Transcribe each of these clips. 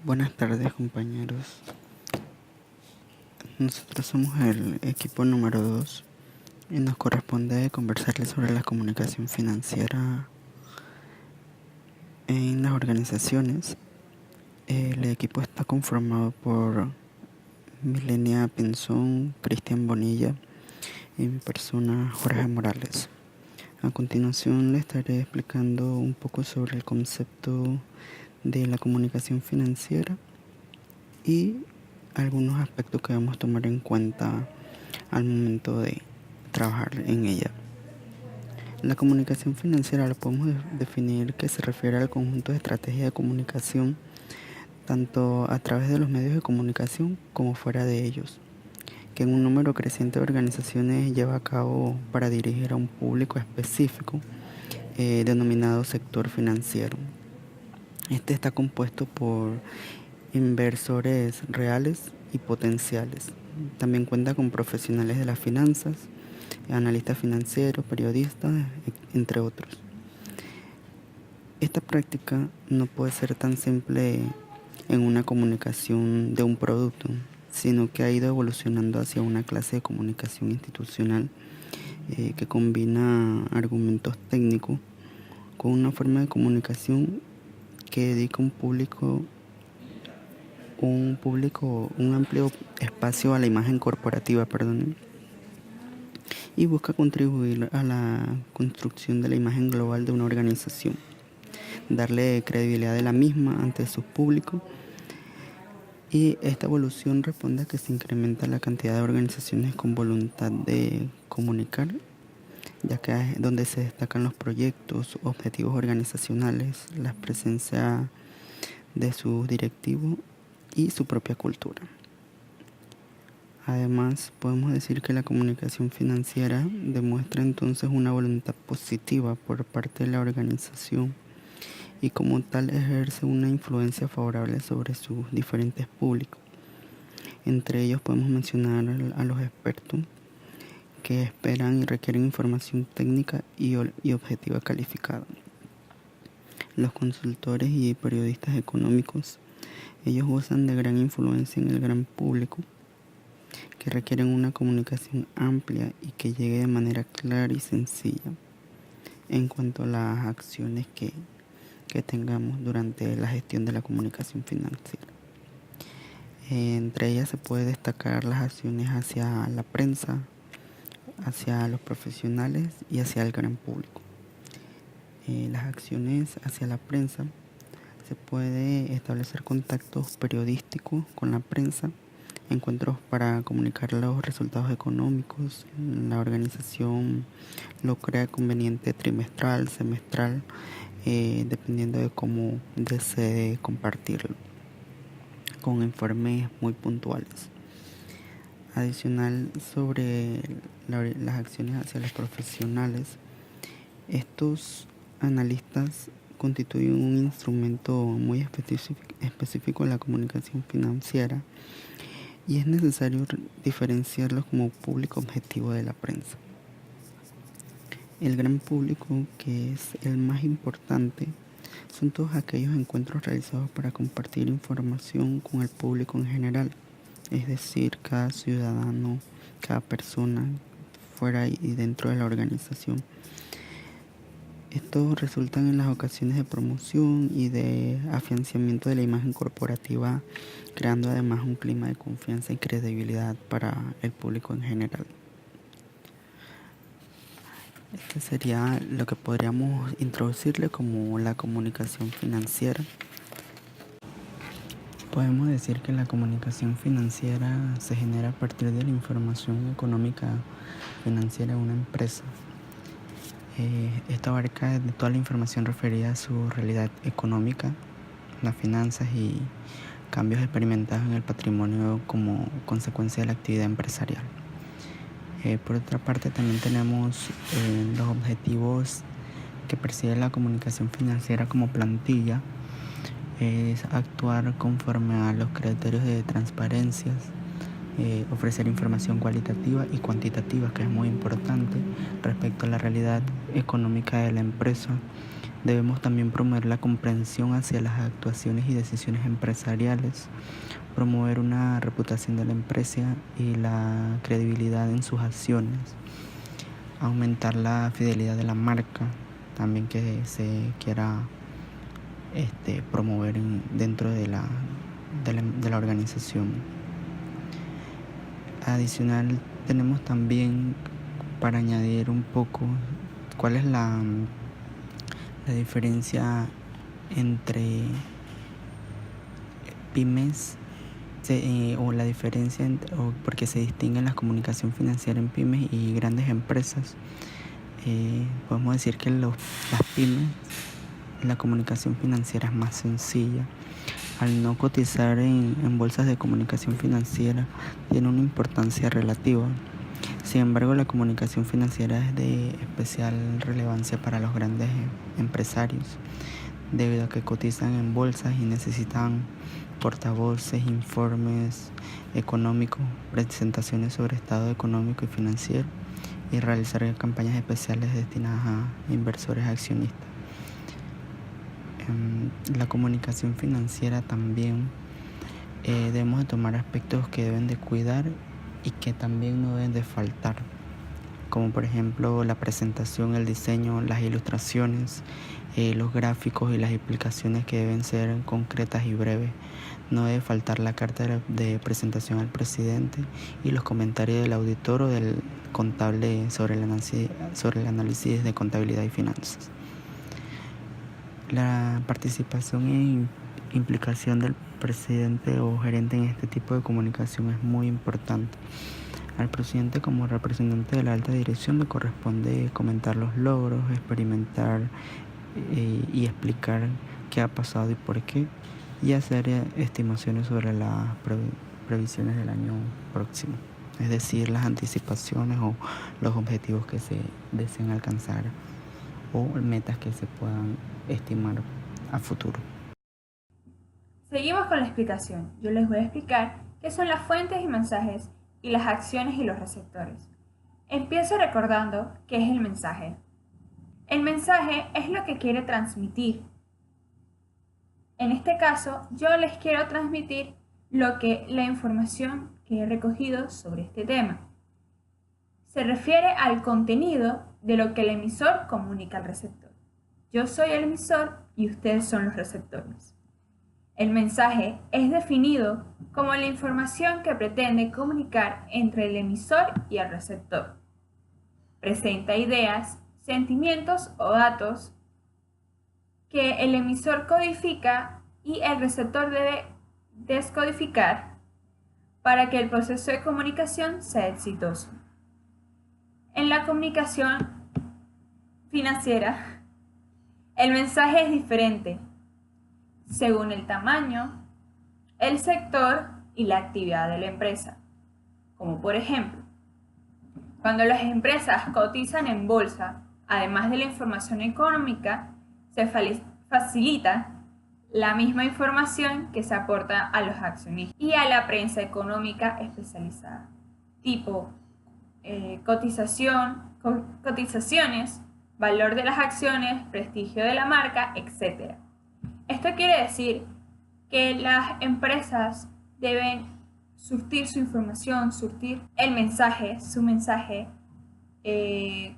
Buenas tardes, compañeros. Nosotros somos el equipo número 2 y nos corresponde conversarles sobre la comunicación financiera en las organizaciones. El equipo está conformado por Milenia Pinzón, Cristian Bonilla y mi persona, Jorge Morales. A continuación les estaré explicando un poco sobre el concepto de la comunicación financiera y algunos aspectos que debemos tomar en cuenta al momento de trabajar en ella. La comunicación financiera la podemos definir que se refiere al conjunto de estrategias de comunicación tanto a través de los medios de comunicación como fuera de ellos, que en un número creciente de organizaciones lleva a cabo para dirigir a un público específico denominado sector financiero. Este está compuesto por inversores reales y potenciales. También cuenta con profesionales de las finanzas, analistas financieros, periodistas, entre otros. Esta práctica no puede ser tan simple en una comunicación de un producto, sino que ha ido evolucionando hacia una clase de comunicación institucional que combina argumentos técnicos con una forma de comunicación que dedica un amplio espacio a la imagen corporativa, y busca contribuir a la construcción de la imagen global de una organización, darle credibilidad de la misma ante sus públicos, y esta evolución responde a que se incrementa la cantidad de organizaciones con voluntad de comunicar, ya que es donde se destacan los proyectos, objetivos organizacionales, la presencia de sus directivos y su propia cultura. Además, podemos decir que la comunicación financiera demuestra entonces una voluntad positiva por parte de la organización y como tal ejerce una influencia favorable sobre sus diferentes públicos. Entre ellos podemos mencionar a los expertos que esperan y requieren información técnica y objetiva calificada. Los consultores y periodistas económicos, ellos gozan de gran influencia en el gran público, que requieren una comunicación amplia y que llegue de manera clara y sencilla en cuanto a las acciones que tengamos durante la gestión de la comunicación financiera. Entre ellas se puede destacar las acciones hacia la prensa, hacia los profesionales y hacia el gran público. Las acciones hacia la prensa, se puede establecer contactos periodísticos con la prensa, encuentros para comunicar los resultados económicos. La organización lo crea conveniente trimestral, semestral, dependiendo de cómo desee compartirlo, con informes muy puntuales. Adicional sobre las acciones hacia los profesionales, estos analistas constituyen un instrumento muy específico en la comunicación financiera y es necesario diferenciarlos como público objetivo de la prensa. El gran público, que es el más importante, son todos aquellos encuentros realizados para compartir información con el público en general, es decir, cada ciudadano, cada persona fuera y dentro de la organización. Estos resultan en las ocasiones de promoción y de afianzamiento de la imagen corporativa, creando además un clima de confianza y credibilidad para el público en general. Este sería lo que podríamos introducirle como la comunicación financiera. Podemos decir que la comunicación financiera se genera a partir de la información económica financiera de una empresa. Esto abarca de toda la información referida a su realidad económica, las finanzas y cambios experimentados en el patrimonio como consecuencia de la actividad empresarial. Por otra parte, también tenemos los objetivos que persigue la comunicación financiera como plantilla. Es actuar conforme a los criterios de transparencia, ofrecer información cualitativa y cuantitativa, que es muy importante respecto a la realidad económica de la empresa, Debemos también promover la comprensión hacia las actuaciones y decisiones empresariales, promover una reputación de la empresa y la credibilidad en sus acciones, aumentar la fidelidad de la marca, también que se quiera promover dentro de la organización. Adicional, tenemos también, para añadir un poco, cuál es la diferencia entre pymes o la diferencia porque se distinguen la comunicación financiera en pymes y grandes empresas. Podemos decir que las pymes, la comunicación financiera es más sencilla. Al no cotizar en bolsas de comunicación financiera, tiene una importancia relativa. Sin embargo, la comunicación financiera es de especial relevancia para los grandes empresarios, debido a que cotizan en bolsas y necesitan portavoces, informes económicos, presentaciones sobre estado económico y financiero y realizar campañas especiales destinadas a inversores accionistas. La comunicación financiera también debemos de tomar aspectos que deben de cuidar y que también no deben de faltar, como por ejemplo la presentación, el diseño, las ilustraciones, los gráficos y las explicaciones que deben ser concretas y breves. No debe faltar la carta de presentación al presidente y los comentarios del auditor o del contable sobre el análisis de contabilidad y finanzas. La participación e implicación del presidente o gerente en este tipo de comunicación es muy importante. Al presidente, como representante de la alta dirección, le corresponde comentar los logros, experimentar y explicar qué ha pasado y por qué, y hacer estimaciones sobre las previsiones del año próximo, es decir, las anticipaciones o los objetivos que se desean alcanzar o metas que se puedan estimar a futuro. Seguimos con la explicación. Yo les voy a explicar qué son las fuentes y mensajes y las acciones y los receptores. Empiezo recordando qué es el mensaje. El mensaje es lo que quiere transmitir. En este caso, yo les quiero transmitir la información que he recogido sobre este tema. Se refiere al contenido de lo que el emisor comunica al receptor. Yo soy el emisor y ustedes son los receptores. El mensaje es definido como la información que pretende comunicar entre el emisor y el receptor. Presenta ideas, sentimientos o datos que el emisor codifica y el receptor debe descodificar para que el proceso de comunicación sea exitoso. En la comunicación financiera, el mensaje es diferente según el tamaño, el sector y la actividad de la empresa. Como por ejemplo, cuando las empresas cotizan en bolsa, además de la información económica, se facilita la misma información que se aporta a los accionistas y a la prensa económica especializada, tipo cotizaciones, valor de las acciones, prestigio de la marca, etc. Esto quiere decir que las empresas deben surtir su información, surtir el mensaje, su mensaje,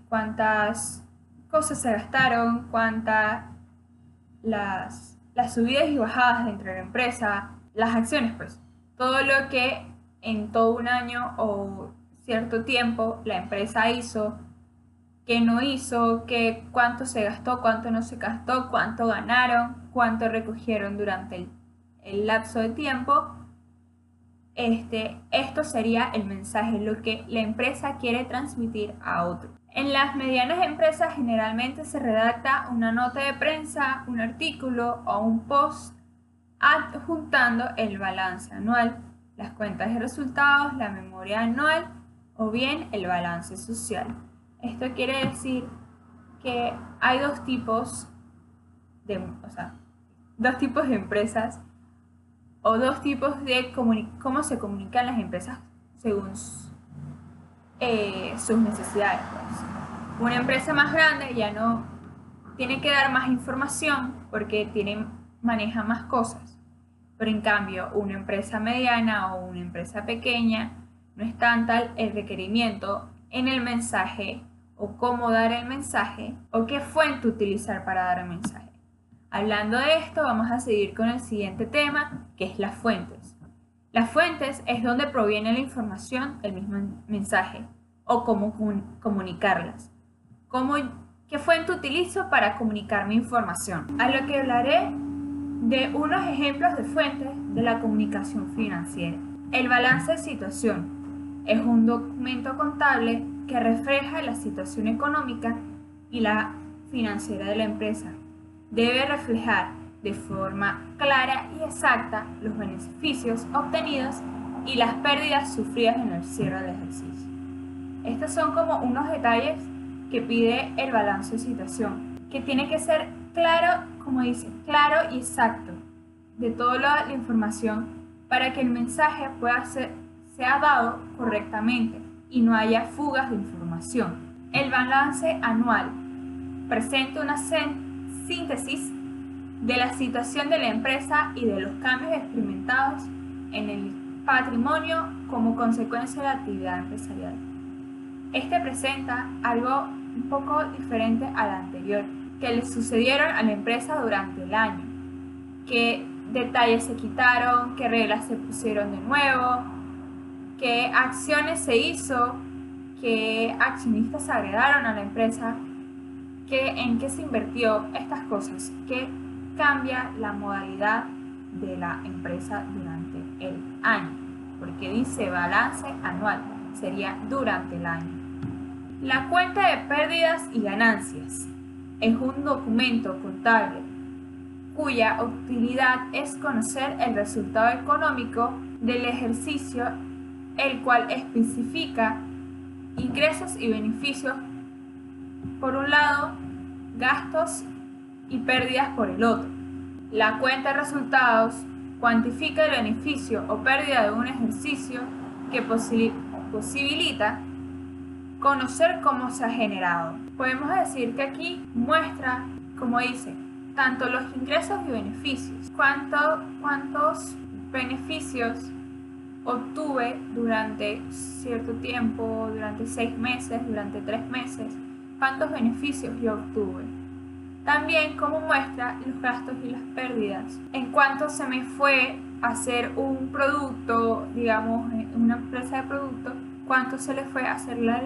cuántas cosas se gastaron, cuántas las subidas y bajadas dentro de la empresa, las acciones, pues, todo lo que en todo un año o cierto tiempo la empresa hizo, qué no hizo, cuánto se gastó, cuánto no se gastó, cuánto ganaron, cuánto recogieron durante el lapso de tiempo. Esto sería el mensaje, lo que la empresa quiere transmitir a otro. En las medianas empresas generalmente se redacta una nota de prensa, un artículo o un post adjuntando el balance anual, las cuentas de resultados, la memoria anual o bien el balance social. Esto quiere decir que hay dos tipos de empresas o dos tipos de cómo se comunican las empresas según sus necesidades. Pues. Una empresa más grande ya no tiene que dar más información porque maneja más cosas. Pero en cambio, una empresa mediana o una empresa pequeña no es tan tal el requerimiento en el mensaje o cómo dar el mensaje o qué fuente utilizar para dar el mensaje. Hablando de esto, vamos a seguir con el siguiente tema, que es las fuentes. Las fuentes es donde proviene la información del mismo mensaje o cómo comunicarlas. ¿Qué fuente utilizo para comunicar mi información? A lo que hablaré de unos ejemplos de fuentes de la comunicación financiera. El balance de situación es un documento contable que refleja la situación económica y la financiera de la empresa. Debe reflejar de forma clara y exacta los beneficios obtenidos y las pérdidas sufridas en el cierre del ejercicio. Estos son como unos detalles que pide el balance de situación, que tiene que ser claro, como dice, claro y exacto de toda la información para que el mensaje sea dado correctamente y no haya fugas de información. El balance anual presenta una síntesis de la situación de la empresa y de los cambios experimentados en el patrimonio como consecuencia de la actividad empresarial. Este presenta algo un poco diferente al anterior, que le sucedieron a la empresa durante el año, qué detalles se quitaron, qué reglas se pusieron de nuevo, qué acciones se hizo, qué accionistas se agregaron a la empresa, en qué se invirtió, estas cosas, qué cambia la modalidad de la empresa durante el año, porque dice balance anual, sería durante el año. La cuenta de pérdidas y ganancias es un documento contable cuya utilidad es conocer el resultado económico del ejercicio, el cual especifica ingresos y beneficios por un lado, gastos y pérdidas por el otro. La cuenta de resultados cuantifica el beneficio o pérdida de un ejercicio que posibilita conocer cómo se ha generado. Podemos decir que aquí muestra, como dice, tanto los ingresos y beneficios, cuántos beneficios obtuve durante cierto tiempo, durante 6 meses, durante 3 meses, cuántos beneficios yo obtuve. También cómo muestra los gastos y las pérdidas, en cuánto se me fue a hacer un producto, digamos, una empresa de producto, cuánto se le fue a hacerla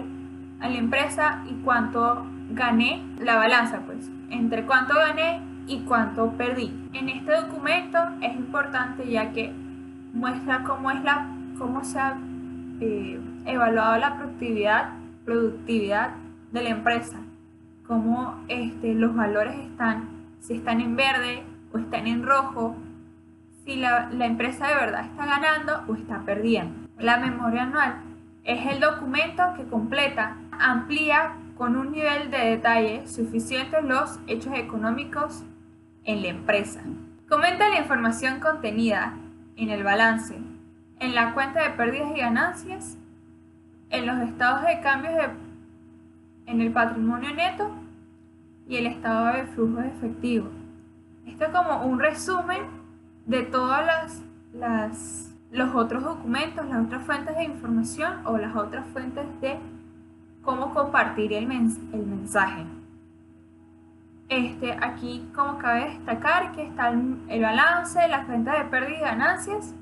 a la empresa y cuánto gané, la balanza pues, entre cuánto gané y cuánto perdí. En este documento es importante ya que muestra cómo se ha evaluado la productividad de la empresa, cómo los valores si están en verde o están en rojo, si la empresa de verdad está ganando o está perdiendo. La memoria anual es el documento que completa, amplía con un nivel de detalle suficiente los hechos económicos en la empresa. Comenta la información contenida en el balance, en la cuenta de pérdidas y ganancias, en los estados de cambios en el patrimonio neto y el estado de flujo de efectivo. Esto es como un resumen de todas los otros documentos, las otras fuentes de información o las otras fuentes de cómo compartir el mensaje. Aquí como cabe destacar que está el balance, la cuenta de pérdidas y ganancias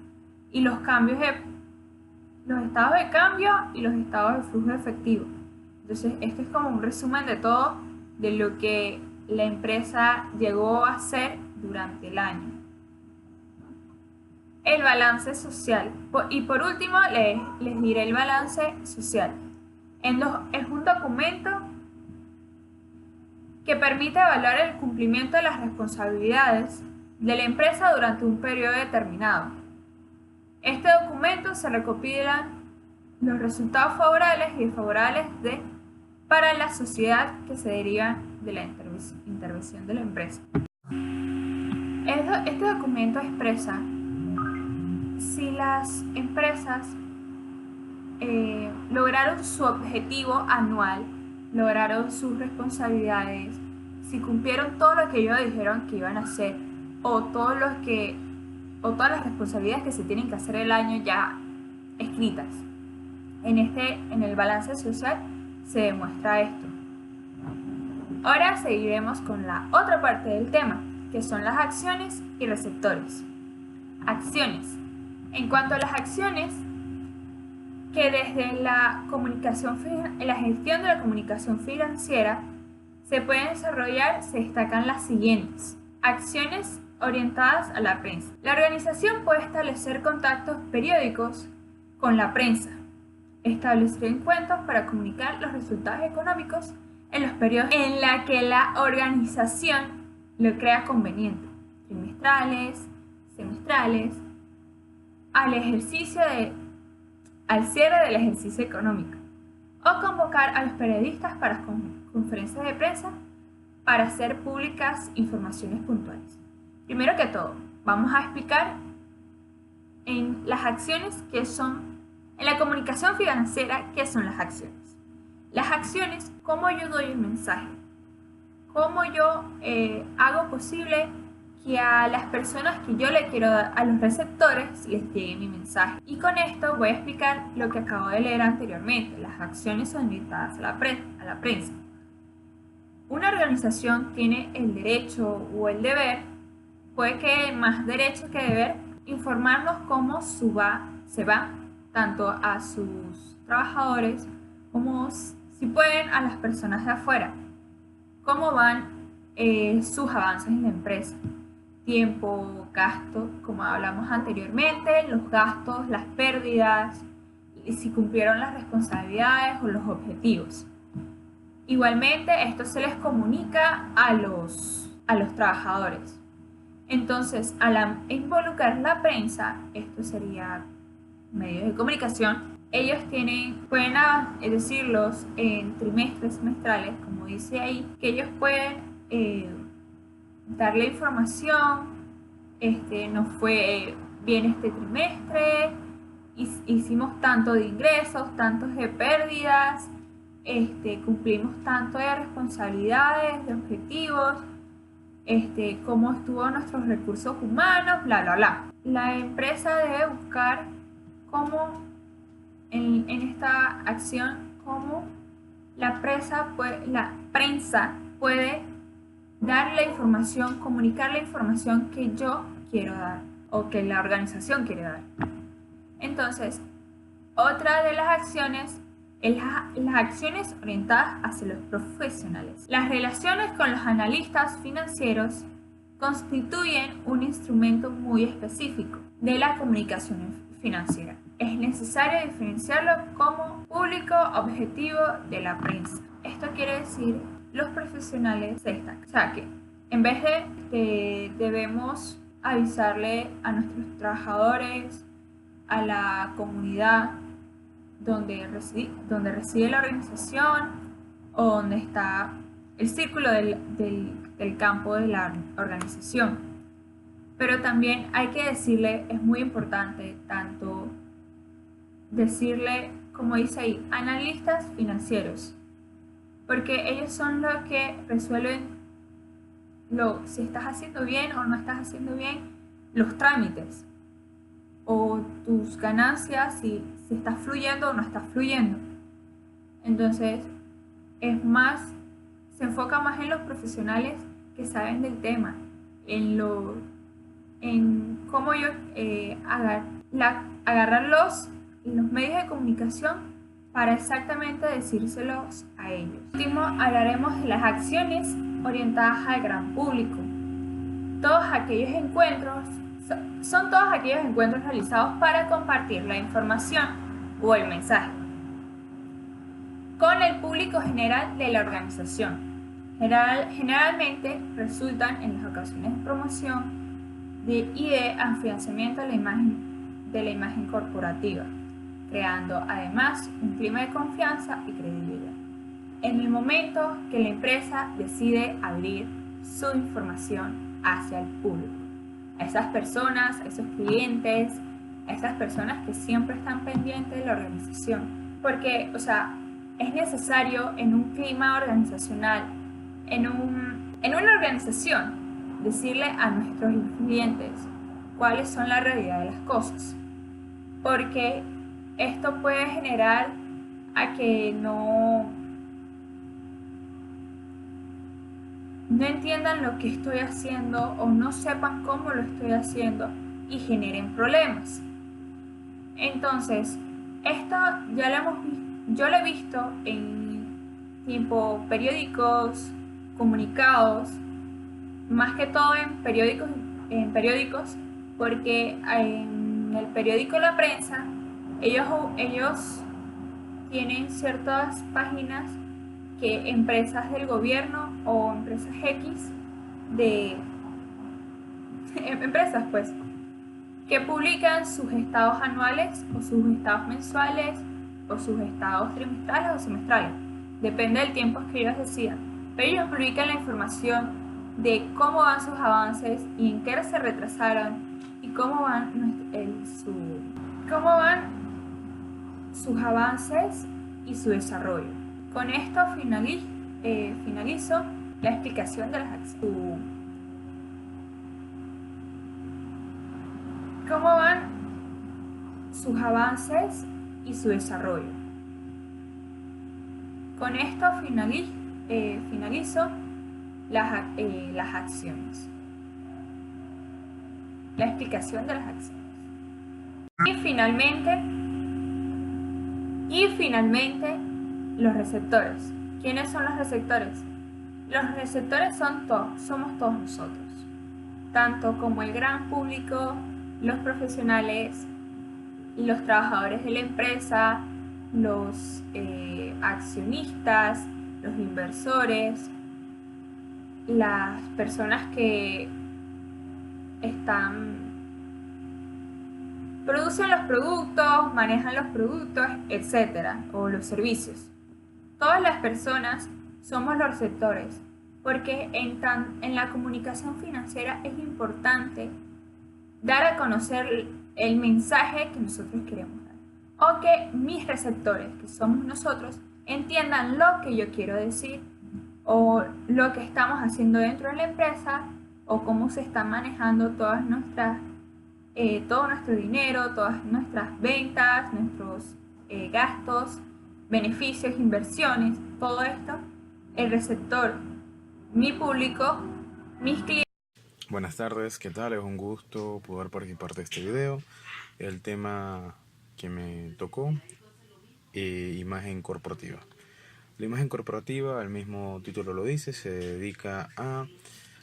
y los estados de cambio y los estados de flujo de efectivo. Entonces este es como un resumen de todo de lo que la empresa llegó a hacer durante el año. El balance social. Y por último les diré el balance social. Es un documento que permite evaluar el cumplimiento de las responsabilidades de la empresa durante un periodo determinado. Este documento se recopilan los resultados favorables y desfavorables para la sociedad que se derivan de la intervención de la empresa. Este documento expresa si las empresas lograron su objetivo anual, lograron sus responsabilidades, si cumplieron todo lo que ellos dijeron que iban a hacer, o todas las responsabilidades que se tienen que hacer el año ya escritas. En el balance social se demuestra esto. Ahora seguiremos con la otra parte del tema, que son las acciones y receptores. Acciones. En cuanto a las acciones, que desde la gestión de la comunicación financiera se pueden desarrollar, se destacan las siguientes. Acciones orientadas a la prensa. La organización puede establecer contactos periódicos con la prensa, establecer encuentros para comunicar los resultados económicos en los periodos en la que la organización lo crea conveniente, trimestrales, semestrales, al cierre del ejercicio económico, o convocar a los periodistas para conferencias de prensa para hacer públicas informaciones puntuales. Primero que todo, vamos a explicar en las acciones en la comunicación financiera, qué son las acciones. Las acciones, cómo yo doy el mensaje, cómo yo hago posible que a las personas que yo le quiero dar, a los receptores, les llegue mi mensaje. Y con esto voy a explicar lo que acabo de leer anteriormente, las acciones orientadas a la prensa. Una organización tiene el derecho o el deber, puede que más derecho que deber, informarnos cómo se va tanto a sus trabajadores como, si pueden, a las personas de afuera, cómo van sus avances en la empresa, tiempo, gasto, como hablamos anteriormente, los gastos, las pérdidas, y si cumplieron las responsabilidades o los objetivos. Igualmente, esto se les comunica a los trabajadores. Entonces, al involucrar la prensa, esto sería medios de comunicación, ellos pueden decirlos en trimestres, semestrales, como dice ahí, que ellos pueden darle información, nos fue bien este trimestre, hicimos tanto de ingresos, tantos de pérdidas, cumplimos tanto de responsabilidades, de objetivos, cómo estuvo nuestros recursos humanos, bla, bla, bla. La empresa debe buscar cómo, en esta acción, cómo la prensa puede dar la información, comunicar la información que yo quiero dar o que la organización quiere dar. Entonces, otra de las acciones es las acciones orientadas hacia los profesionales. Las relaciones con los analistas financieros constituyen un instrumento muy específico de la comunicación financiera. Es necesario diferenciarlo como público objetivo de la prensa. Esto quiere decir, los profesionales se destacan. O sea que en vez de debemos avisarle a nuestros trabajadores, a la comunidad donde reside la organización o donde está el círculo del campo de la organización. Pero también hay que decirle, es muy importante tanto decirle, como dice ahí, analistas financieros, porque ellos son los que resuelven si estás haciendo bien o no estás haciendo bien los trámites, o tus ganancias, si está fluyendo o no está fluyendo. Entonces, se enfoca más en los profesionales que saben del tema, en cómo yo agarrar los medios de comunicación para exactamente decírselos a ellos. Por último, hablaremos de las acciones orientadas al gran público. Son todos aquellos encuentros realizados para compartir la información o el mensaje con el público general de la organización. Generalmente resultan en las ocasiones de promoción y de afianzamiento de la imagen corporativa, creando además un clima de confianza y credibilidad. En el momento que la empresa decide abrir su información hacia el público, a esas personas, a esos clientes, a esas personas que siempre están pendientes de la organización. Porque, es necesario en un clima organizacional, en un En una organización, decirle a nuestros clientes cuáles son la realidad de las cosas, porque esto puede generar a que no entiendan lo que estoy haciendo o no sepan cómo lo estoy haciendo y generen problemas. Entonces, esto yo lo he visto en tipo periódicos, comunicados, más que todo en periódicos, porque en el periódico La Prensa, ellos tienen ciertas páginas que empresas del gobierno o empresas X de empresas pues que publican sus estados anuales o sus estados mensuales o sus estados trimestrales o semestrales, depende del tiempo que ellos decidan, pero ellos publican la información de cómo van sus avances y en qué se retrasaron y cómo van sus avances y su desarrollo. Con esto finalizo la explicación de las acciones. ¿Cómo van sus avances y su desarrollo? Con esto finalizo las acciones. La explicación de las acciones. Y finalmente, los receptores. ¿Quiénes son los receptores? Los receptores somos todos nosotros, tanto como el gran público, los profesionales, los trabajadores de la empresa, los accionistas, los inversores, las personas que producen los productos, manejan los productos, etcétera, o los servicios. Todas las personas somos los receptores, porque en la comunicación financiera es importante dar a conocer el mensaje que nosotros queremos dar, o que mis receptores, que somos nosotros, entiendan lo que yo quiero decir, o lo que estamos haciendo dentro de la empresa, o cómo se están manejando todo nuestro dinero, todas nuestras ventas, nuestros gastos, beneficios, inversiones, todo esto, el receptor, mi público, mis clientes. Buenas tardes, ¿qué tal? Es un gusto poder participar de este video. El tema que me tocó, imagen corporativa. La imagen corporativa, el mismo título lo dice, se dedica a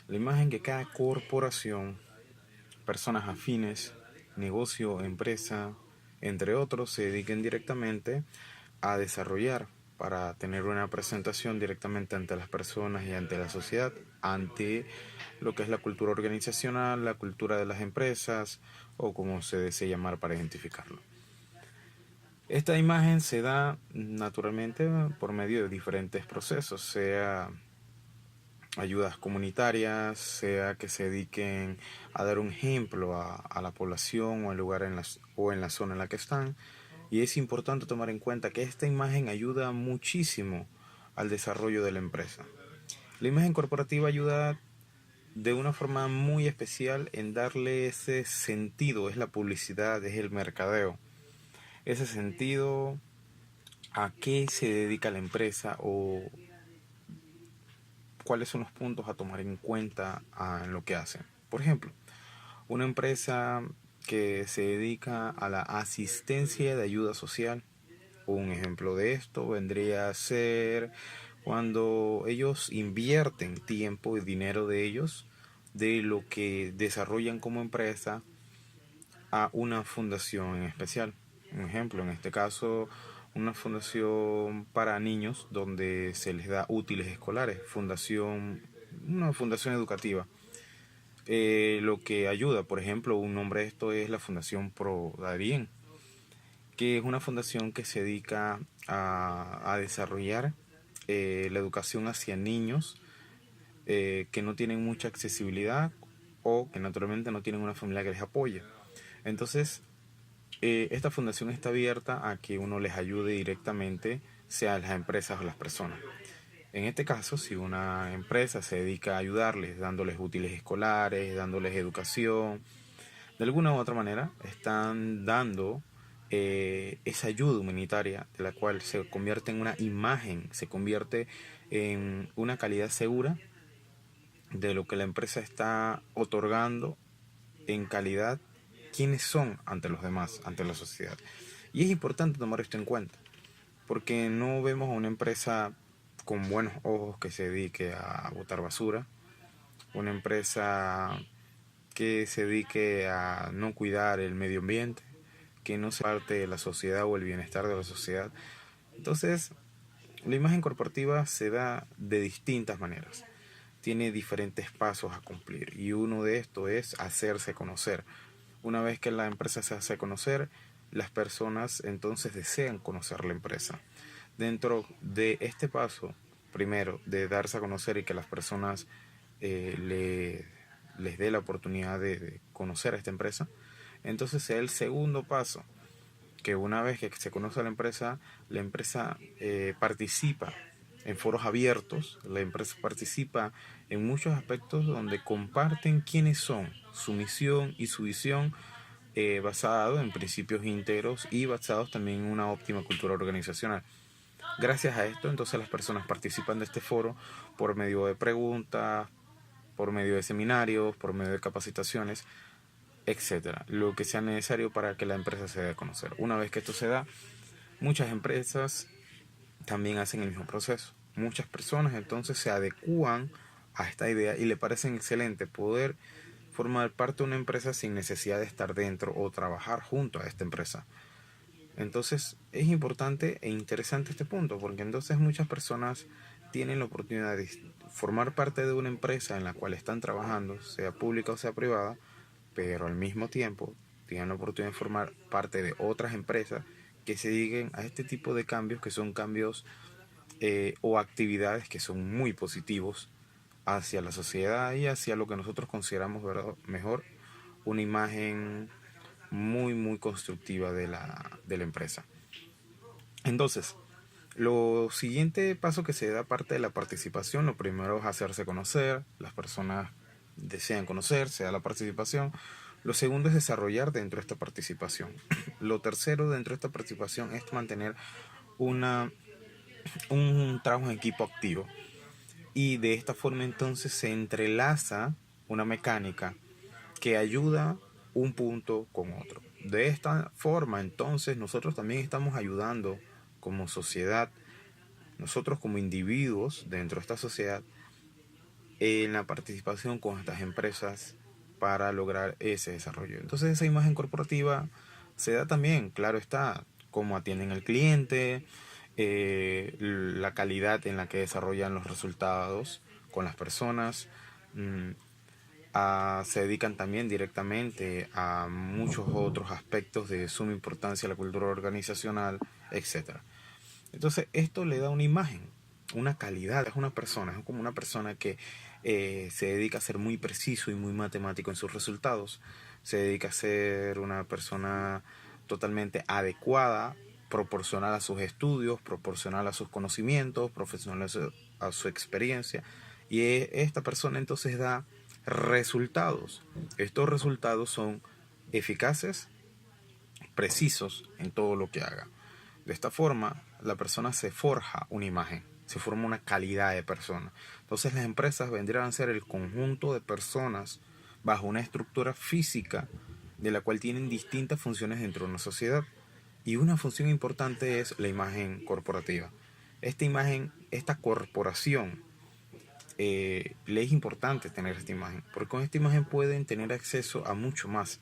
la imagen que cada corporación, personas afines, negocio, empresa, entre otros, se dediquen directamente a desarrollar para tener una presentación directamente ante las personas y ante la sociedad, ante lo que es la cultura organizacional, la cultura de las empresas o como se desee llamar para identificarlo. Esta imagen se da naturalmente por medio de diferentes procesos, sea ayudas comunitarias, sea que se dediquen a dar un ejemplo a la población o al lugar o en la zona en la que están. Y es importante tomar en cuenta que esta imagen ayuda muchísimo al desarrollo de la empresa. La imagen corporativa ayuda de una forma muy especial en darle ese sentido, es la publicidad, es el mercadeo, ese sentido a qué se dedica la empresa o cuáles son los puntos a tomar en cuenta en lo que hacen. Por ejemplo, una empresa que se dedica a la asistencia de ayuda social. Un ejemplo de esto vendría a ser cuando ellos invierten tiempo y dinero de ellos, de lo que desarrollan como empresa, a una fundación en especial. Un ejemplo, en este caso, una fundación para niños donde se les da útiles escolares, una fundación educativa. Lo que ayuda, por ejemplo, un nombre de esto es la Fundación Pro Darien, que es una fundación que se dedica a desarrollar la educación hacia niños que no tienen mucha accesibilidad o que naturalmente no tienen una familia que les apoye. Entonces, esta fundación está abierta a que uno les ayude directamente, sea las empresas o las personas. En este caso, si una empresa se dedica a ayudarles, dándoles útiles escolares, dándoles educación, de alguna u otra manera están dando esa ayuda humanitaria de la cual se convierte en una imagen, se convierte en una calidad segura de lo que la empresa está otorgando en calidad, quiénes son ante los demás, ante la sociedad. Y es importante tomar esto en cuenta, porque no vemos a una empresa con buenos ojos que se dedique a botar basura, una empresa que se dedique a no cuidar el medio ambiente, que no sea parte de la sociedad o el bienestar de la sociedad. Entonces, la imagen corporativa se da de distintas maneras. Tiene diferentes pasos a cumplir y uno de estos es hacerse conocer. Una vez que la empresa se hace conocer, las personas entonces desean conocer la empresa. Dentro de este paso, primero, de darse a conocer y que las personas les dé la oportunidad de conocer a esta empresa, entonces es el segundo paso, que una vez que se conoce a la empresa participa en foros abiertos, la empresa participa en muchos aspectos donde comparten quiénes son, su misión y su visión, basado en principios íntegros y basados también en una óptima cultura organizacional. Gracias a esto, entonces las personas participan de este foro por medio de preguntas, por medio de seminarios, por medio de capacitaciones, etcétera, lo que sea necesario para que la empresa se dé a conocer. Una vez que esto se da, muchas empresas también hacen el mismo proceso. Muchas personas entonces se adecúan a esta idea y le parecen excelente poder formar parte de una empresa sin necesidad de estar dentro o trabajar junto a esta empresa. Entonces es importante e interesante este punto, porque entonces muchas personas tienen la oportunidad de formar parte de una empresa en la cual están trabajando, sea pública o sea privada, pero al mismo tiempo tienen la oportunidad de formar parte de otras empresas que se dediquen a este tipo de cambios, que son cambios o actividades que son muy positivos hacia la sociedad y hacia lo que nosotros consideramos, ¿verdad?, mejor, una imagen muy constructiva de la empresa. Entonces, lo siguiente paso que se da parte de la participación, lo primero es hacerse conocer, las personas desean conocer, se da la participación. Lo segundo es desarrollar dentro de esta participación. Lo tercero dentro de esta participación es mantener un trabajo en equipo activo. Y de esta forma entonces se entrelaza una mecánica que ayuda un punto con otro. De esta forma entonces nosotros también estamos ayudando como sociedad, nosotros como individuos dentro de esta sociedad, en la participación con estas empresas para lograr ese desarrollo. Entonces esa imagen corporativa se da también, claro está, cómo atienden al cliente, la calidad en la que desarrollan los resultados con las personas. Se dedican también directamente a muchos otros aspectos de suma importancia a la cultura organizacional, etcétera. Entonces esto le da una imagen, una calidad, es una persona, es como una persona que se dedica a ser muy preciso y muy matemático en sus resultados, se dedica a ser una persona totalmente adecuada, proporcional a sus estudios, proporcional a sus conocimientos, profesional a su experiencia, y esta persona entonces da resultados. Estos resultados son eficaces, precisos en todo lo que haga. De esta forma, la persona se forja una imagen, se forma una calidad de persona. Entonces las empresas vendrían a ser el conjunto de personas bajo una estructura física de la cual tienen distintas funciones dentro de una sociedad. Y una función importante es la imagen corporativa. Esta imagen, esta corporación, le es importante tener esta imagen, porque con esta imagen pueden tener acceso a mucho más.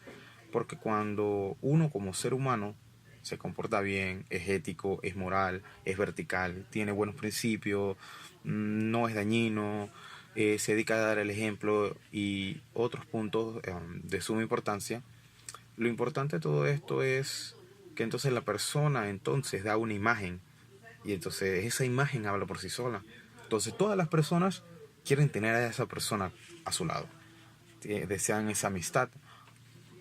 Porque cuando uno como ser humano se comporta bien, es ético, es moral, es vertical, tiene buenos principios, no es dañino, se dedica a dar el ejemplo y otros puntos de suma importancia. Lo importante de todo esto es que entonces la persona entonces da una imagen y entonces esa imagen habla por sí sola. Entonces todas las personas quieren tener a esa persona a su lado, desean esa amistad,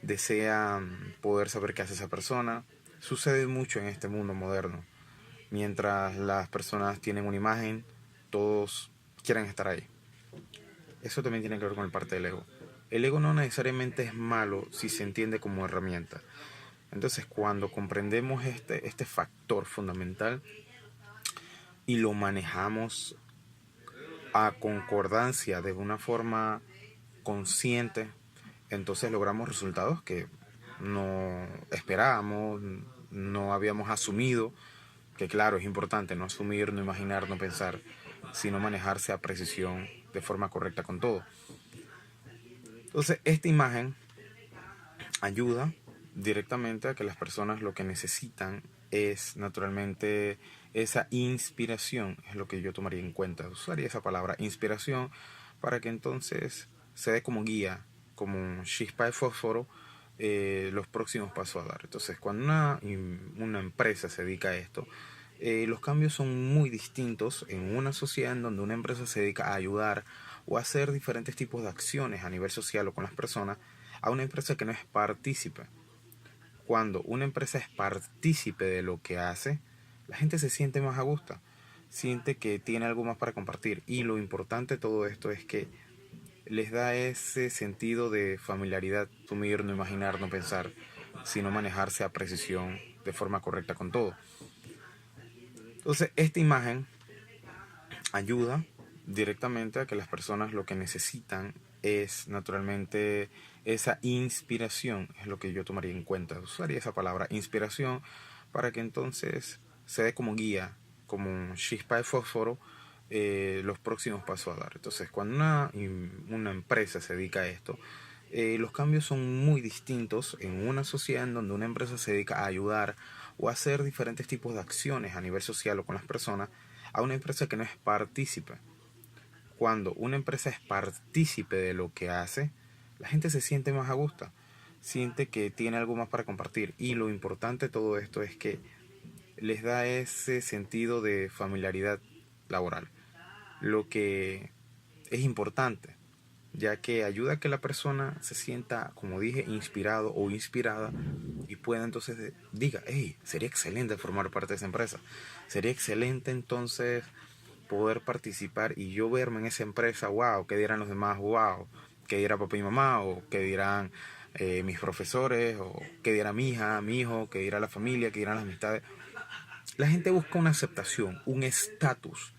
desean poder saber qué hace esa persona. Sucede mucho en este mundo moderno. Mientras las personas tienen una imagen, todos quieran estar ahí. Eso también tiene que ver con el parte del ego. El ego no necesariamente es malo si se entiende como herramienta. Entonces, cuando comprendemos este factor fundamental y lo manejamos a concordancia de una forma consciente, entonces logramos resultados que no esperábamos, no habíamos asumido, que claro, es importante no asumir, no imaginar, no pensar, sino manejarse a precisión de forma correcta con todo. Entonces, esta imagen ayuda directamente a que las personas lo que necesitan es naturalmente esa inspiración, es lo que yo tomaría en cuenta. Usaría esa palabra, inspiración, para que entonces se dé como guía, como un chispa de fósforo, los próximos pasos a dar. Entonces, cuando una empresa se dedica a esto, los cambios son muy distintos en una sociedad en donde una empresa se dedica a ayudar o a hacer diferentes tipos de acciones a nivel social o con las personas, a una empresa que no es partícipe. Cuando una empresa es partícipe de lo que hace, la gente se siente más a gusto, siente que tiene algo más para compartir. Y lo importante de todo esto es que les da ese sentido de familiaridad, asumir, no imaginar, no pensar, sino manejarse a precisión de forma correcta con todo. Entonces, esta imagen ayuda directamente a que las personas lo que necesitan es naturalmente esa inspiración, es lo que yo tomaría en cuenta. Usaría esa palabra, inspiración, para que entonces se dé como guía, como un chispa de fósforo, los próximos pasos a dar. Entonces, cuando una empresa se dedica a esto, los cambios son muy distintos en una sociedad en donde una empresa se dedica a ayudar o a hacer diferentes tipos de acciones a nivel social o con las personas, a una empresa que no es partícipe. Cuando una empresa es partícipe de lo que hace, la gente se siente más a gusto, siente que tiene algo más para compartir. Y lo importante de todo esto es que les da ese sentido de familiaridad laboral, lo que es importante, ya que ayuda a que la persona se sienta, como dije, inspirado o inspirada y pueda entonces diga, hey, sería excelente formar parte de esa empresa, sería excelente entonces poder participar y yo verme en esa empresa, wow, ¿qué dirán los demás? Wow, ¿qué dirá papá y mamá? O ¿qué dirán mis profesores? O ¿qué dirá mi hija, mi hijo? ¿Qué dirá la familia? ¿Qué dirán las amistades? La gente busca una aceptación, un estatus.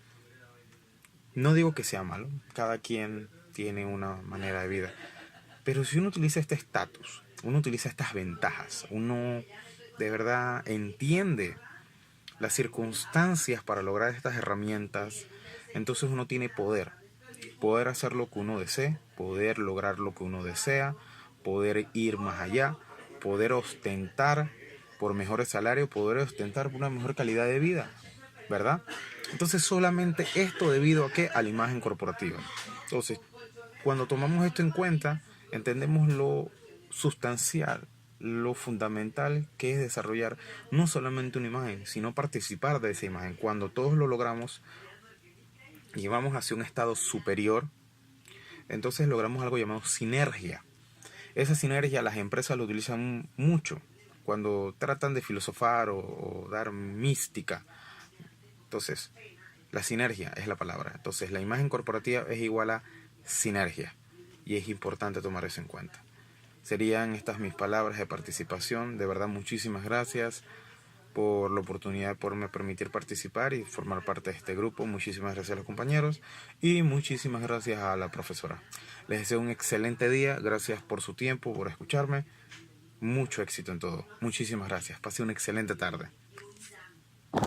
No digo que sea malo, cada quien tiene una manera de vida, pero si uno utiliza este estatus, uno utiliza estas ventajas, uno de verdad entiende las circunstancias para lograr estas herramientas, entonces uno tiene poder hacer lo que uno desee, poder lograr lo que uno desea, poder ir más allá, poder ostentar por mejores salarios, poder ostentar por una mejor calidad de vida, ¿verdad? Entonces solamente esto debido a ¿qué? A la imagen corporativa. Entonces, cuando tomamos esto en cuenta, entendemos lo sustancial, lo fundamental que es desarrollar no solamente una imagen, sino participar de esa imagen. Cuando todos lo logramos y vamos hacia un estado superior, entonces logramos algo llamado sinergia. Esa sinergia las empresas lo utilizan mucho cuando tratan de filosofar o dar mística. Entonces, la sinergia es la palabra. Entonces, la imagen corporativa es igual a sinergia y es importante tomar eso en cuenta. Serían estas mis palabras de participación. De verdad, muchísimas gracias por la oportunidad de poderme permitir participar y formar parte de este grupo. Muchísimas gracias a los compañeros y muchísimas gracias a la profesora. Les deseo un excelente día. Gracias por su tiempo, por escucharme. Mucho éxito en todo. Muchísimas gracias. Pase una excelente tarde.